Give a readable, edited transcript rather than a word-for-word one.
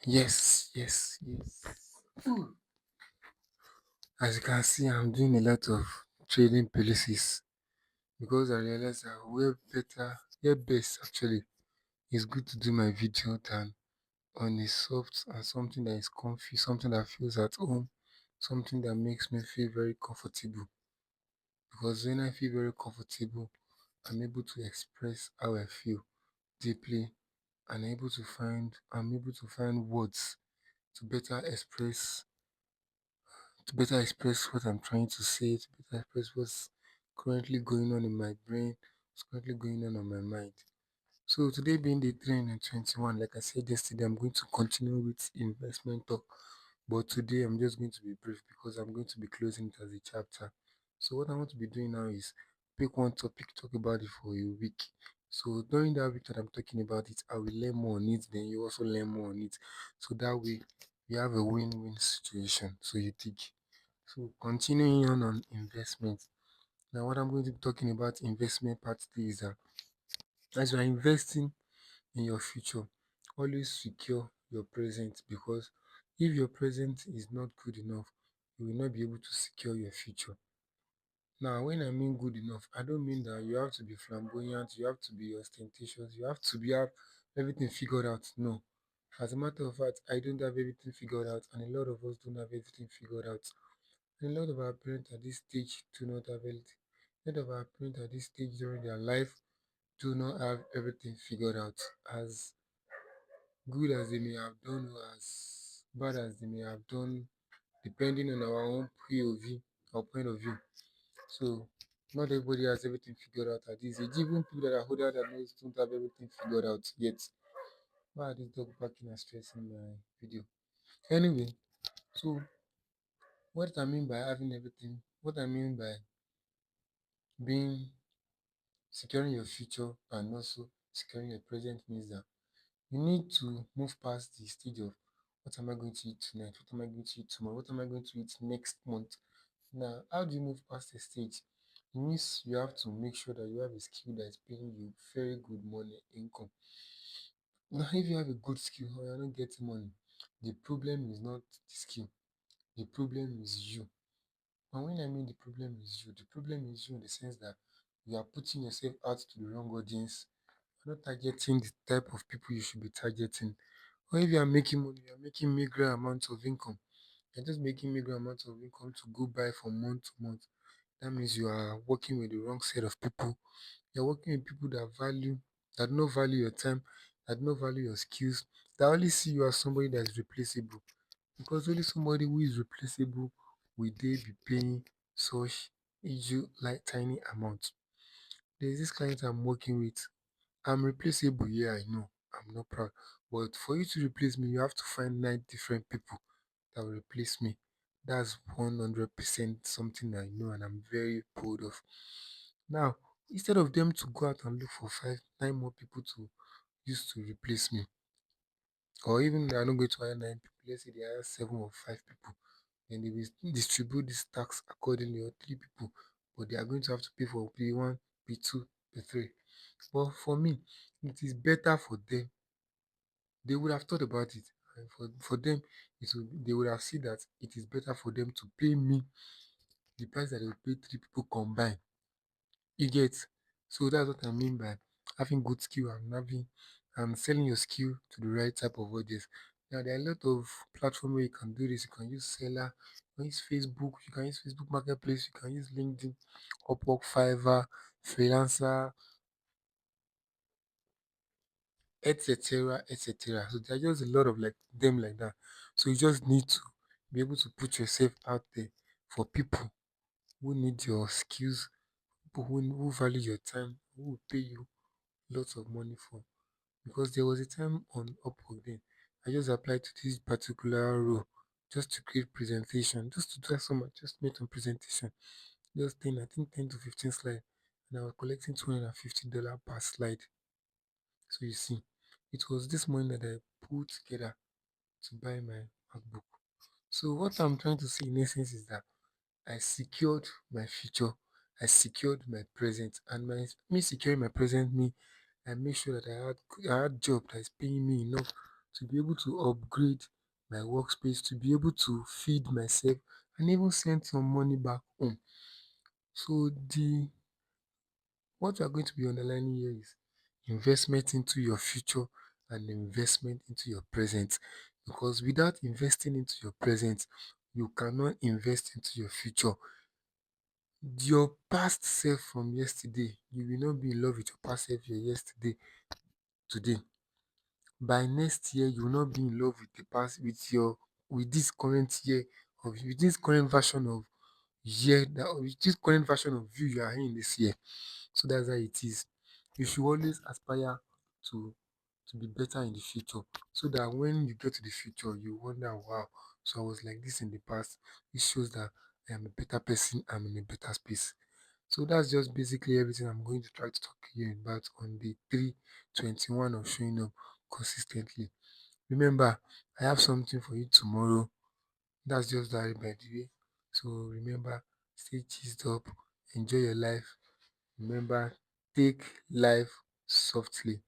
Yes, yes, yes. As you can see, I'm doing a lot of trading policies because I realized that where best actually is good to do my video than on a soft and something that is comfy, something that feels at home, something that makes me feel very comfortable. Because when I feel very comfortable, I'm able to express how I feel deeply and I'm able to find words to better express what I'm trying to say, to better express what's currently going on in my brain, what's currently going on my mind. So today being the 321, like I said yesterday, I'm going to continue with investment talk. But today I'm just going to be brief because I'm going to be closing it as a chapter. So what I want to be doing now is pick one topic, talk about it for a week. So during that week that I'm talking about it, I will learn more on it, then you also learn more on it. So that way we have a win-win situation. So you think. So continuing on investment. Now what I'm going to be talking about investment part today is that as you are investing in your future, always secure your present because if your present is not good enough, you will not be able to secure your future. Now, when I mean good enough, I don't mean that you have to be flamboyant, you have to be ostentatious, you have to be have everything figured out. No. As a matter of fact, I don't have everything figured out, and a lot of us don't have everything figured out. And a lot of our parents at this stage do not have everything. A lot of our parents at this stage during their life do not have everything figured out. As good as they may have done or as bad as they may have done, depending on our own POV or point of view. So not everybody has everything figured out at this age. Even people that are older than us don't have everything figured out yet. Why are this dog barking and stressing my video? Anyway, so what I mean by having everything, what I mean by being securing your future and also securing your present means that you need to move past the stage of what am I going to eat tonight? What am I going to eat tomorrow? What am I going to eat next month? Now, how do you move past the stage? It means you have to make sure that you have a skill that is paying you very good money income. Now, if you have a good skill or you're not getting money, the problem is not the skill. The problem is you. And when I mean the problem is you, the problem is you in the sense that you are putting yourself out to the wrong audience. You're not targeting the type of people you should be targeting. Or if you are making money, you are making meager amounts of income. You're just making meager amounts of income to go by from month to month. That means you are working with the wrong set of people. You're working with people that don't value your time, that don't value your skills, that only see you as somebody that is replaceable. Because only somebody who is replaceable will they be paying such issue like tiny amounts. There's this client I'm working with. I'm replaceable, yeah, I know. I'm not proud. But for you to replace me, you have to find 9 different people that will replace me. That's 100% something I know and I'm very proud of. Now, instead of them to go out and look for 9 more people to use to replace me, or even they are not going to hire 9 people, let's say they hire 7 or 5 people, then they will distribute this tax accordingly, or 3 people, but they are going to have to pay for P1, P2, P3. But for me, it is better for them. They would have thought about it. And for them, they would have seen that it is better for them to pay me the price that they will pay 3 people combined. You get? So that's what I mean by having good skill and having and selling your skill to the right type of audience. Now there are a lot of platforms where you can do this. You can use Seller, you can use Facebook, you can use Facebook Marketplace, you can use LinkedIn, Upwork, Fiverr, Freelancer, etc. etc. So there are just a lot of like them like that. So you just need to be able to put yourself out there for people who need your skills, people who value your time, who will pay you lots of money for. Because there was a time on Upwork then, I just applied to this particular role just to create presentation, just to do some just make some presentation. Just 10, I think 10 to 15 slides. And I was collecting $250 per slide. So you see, it was this money that I put together to buy my MacBook. So what I'm trying to say in essence is that I secured my future, I secured my present, and me securing my present me I make sure that I had job that is paying me enough to be able to upgrade my workspace, to be able to feed myself, and even send some money back home. So the what we are going to be underlining here is investment into your future and investment into your present. Because without investing into your present, you cannot invest into your future. Your past self from yesterday, you will not be in love with your past self your yesterday today. By next year, you will not be in love with the past with this current year with this current version of with this current version of you are in this year. So that's how it is. You should always aspire to be better in the future, so that when you get to the future you wonder, wow, so I was like this in the past. It shows that I am a better person, I'm in a better space. So that's just basically everything I'm going to try to talk here about on the 321 of showing up consistently. Remember, I have something for you tomorrow. That's just that by the way. So remember, stay cheesed up, enjoy your life. Remember, take life softly.